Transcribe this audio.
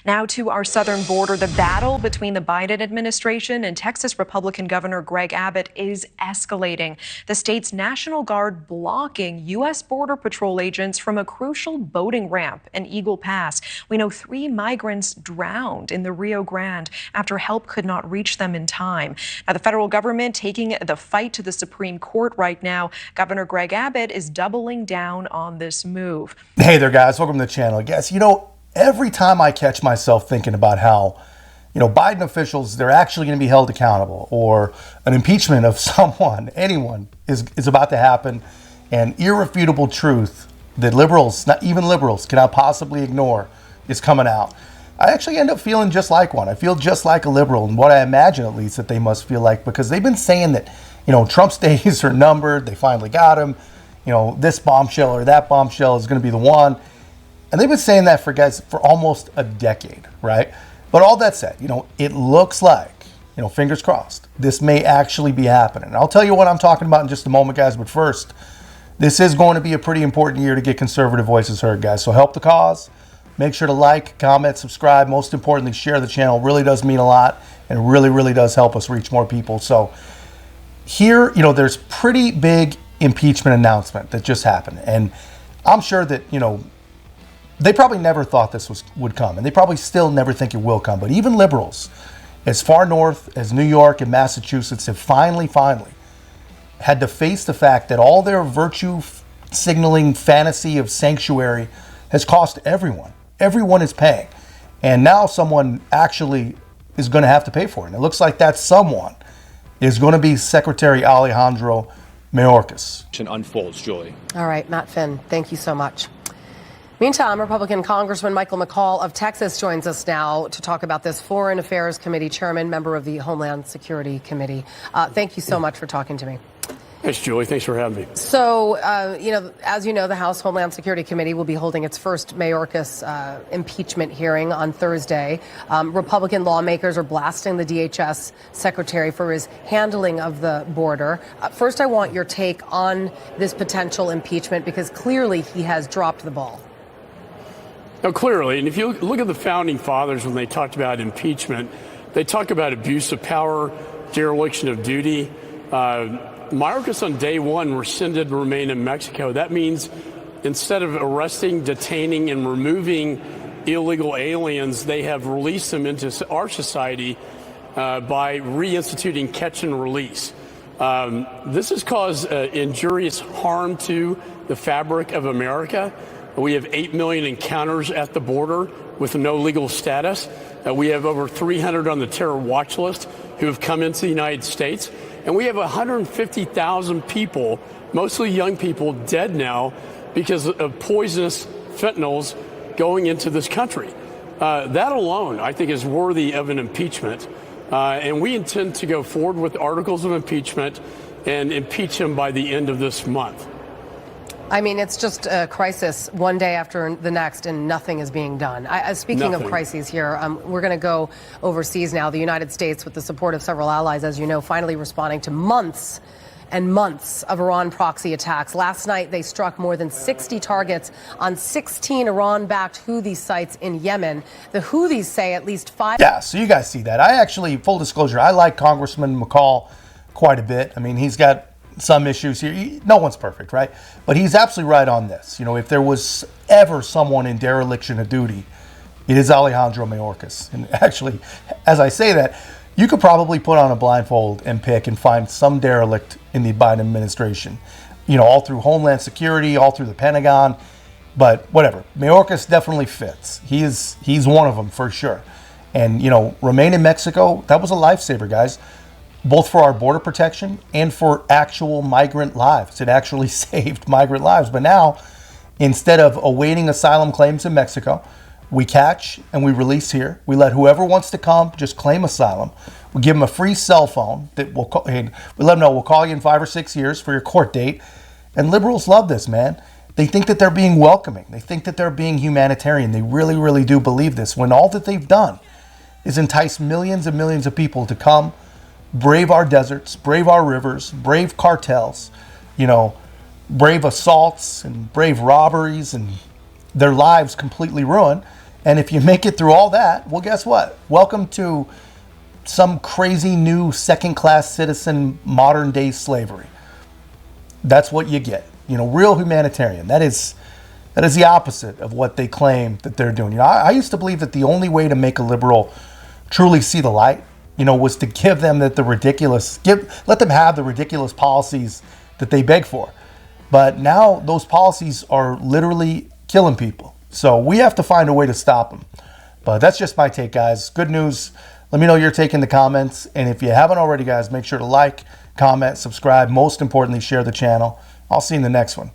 Now to our southern border, the battle between the Biden administration and Texas Republican Governor Greg Abbott is escalating. The state's National Guard blocking U.S. Border Patrol agents from a crucial boating ramp in Eagle Pass. We know 3 migrants drowned in the Rio Grande after help could not reach them in time. Now, the federal government taking the fight to the Supreme Court right now. Governor Greg Abbott is doubling down on this move. Hey there, guys. Welcome to the channel. Guys, every time I catch myself thinking about how, Biden officials, they're actually going to be held accountable, or an impeachment of someone, anyone, is about to happen, and irrefutable truth that liberals, not even liberals, cannot possibly ignore is coming out. I actually end up feeling just like one. I feel just like a liberal, and what I imagine at least that they must feel like, because they've been saying that, Trump's days are numbered, they finally got him, this bombshell or that bombshell is going to be the one. And they've been saying that for almost a decade, right? But all that said, it looks like, fingers crossed, this may actually be happening. And I'll tell you what I'm talking about in just a moment, guys. But first, this is going to be a pretty important year to get conservative voices heard, guys. So help the cause. Make sure to like, comment, subscribe. Most importantly, share the channel. It really does mean a lot, and really, really does help us reach more people. So here, there's pretty big impeachment announcement that just happened. And I'm sure that, they probably never thought this would come, and they probably still never think it will come. But even liberals, as far north as New York and Massachusetts, have finally had to face the fact that all their virtue signaling fantasy of sanctuary has cost everyone. Everyone is paying. And now someone actually is going to have to pay for it. And it looks like that someone is going to be Secretary Alejandro Mayorkas. Unfolds, Julie. All right, Matt Finn, thank you so much. Meantime, Republican Congressman Michael McCaul of Texas joins us now to talk about this. Foreign Affairs Committee Chairman, member of the Homeland Security Committee. Thank you so much for talking to me. Thanks, Julie. Thanks for having me. So, as you know, the House Homeland Security Committee will be holding its first Mayorkas impeachment hearing on Thursday. Republican lawmakers are blasting the DHS secretary for his handling of the border. First, I want your take on this potential impeachment, because clearly he has dropped the ball. Now, clearly, and if you look at the founding fathers when they talked about impeachment, they talk about abuse of power, dereliction of duty. Mayorkas on day one rescinded remain in Mexico. That means instead of arresting, detaining, and removing illegal aliens, they have released them into our society by reinstituting catch and release. This has caused injurious harm to the fabric of America. We have 8 million encounters at the border with no legal status. We have over 300 on the terror watch list who have come into the United States. And we have 150,000 people, mostly young people, dead now because of poisonous fentanyls going into this country. That alone, I think, is worthy of an impeachment. And we intend to go forward with articles of impeachment and impeach him by the end of this month. I mean, it's just a crisis one day after the next, and nothing is being done. Speaking of crises here, we're going to go overseas now. The United States, with the support of several allies, as you know, finally responding to months and months of Iran proxy attacks. Last night, they struck more than 60 targets on 16 Iran-backed Houthi sites in Yemen. The Houthis say at least 5... Yeah, so you guys see that. I actually, full disclosure, I like Congressman McCaul quite a bit. I mean, he's got some issues here. No one's perfect, right? But he's absolutely right on this. If there was ever someone in dereliction of duty, it is Alejandro Mayorkas. And actually, as I say that, you could probably put on a blindfold and pick and find some derelict in the Biden administration, all through Homeland Security, all through the Pentagon. But whatever, Mayorkas definitely fits. He's one of them for sure. And, remain in Mexico, that was a lifesaver, guys. Both for our border protection and for actual migrant lives. It actually saved migrant lives. But now, instead of awaiting asylum claims in Mexico, we catch and we release here. We let whoever wants to come just claim asylum. We give them a free cell phone that we'll call, and we let them know we'll call you in 5 or 6 years for your court date. And liberals love this, man. They think that they're being welcoming. They think that they're being humanitarian. They really, really do believe this, when all that they've done is entice millions and millions of people to come, brave our deserts, brave our rivers, brave cartels, brave assaults and brave robberies, and their lives completely ruined. And if you make it through all that, well, guess what? Welcome to some crazy new second-class citizen modern day slavery. That's what you get. Real humanitarian. That is the opposite of what they claim that they're doing. I used to believe that the only way to make a liberal truly see the light, was to give them let them have the ridiculous policies that they beg for. But now those policies are literally killing people. So we have to find a way to stop them. But that's just my take, guys. Good news. Let me know your take in the comments. And if you haven't already, guys, make sure to like, comment, subscribe. Most importantly, share the channel. I'll see you in the next one.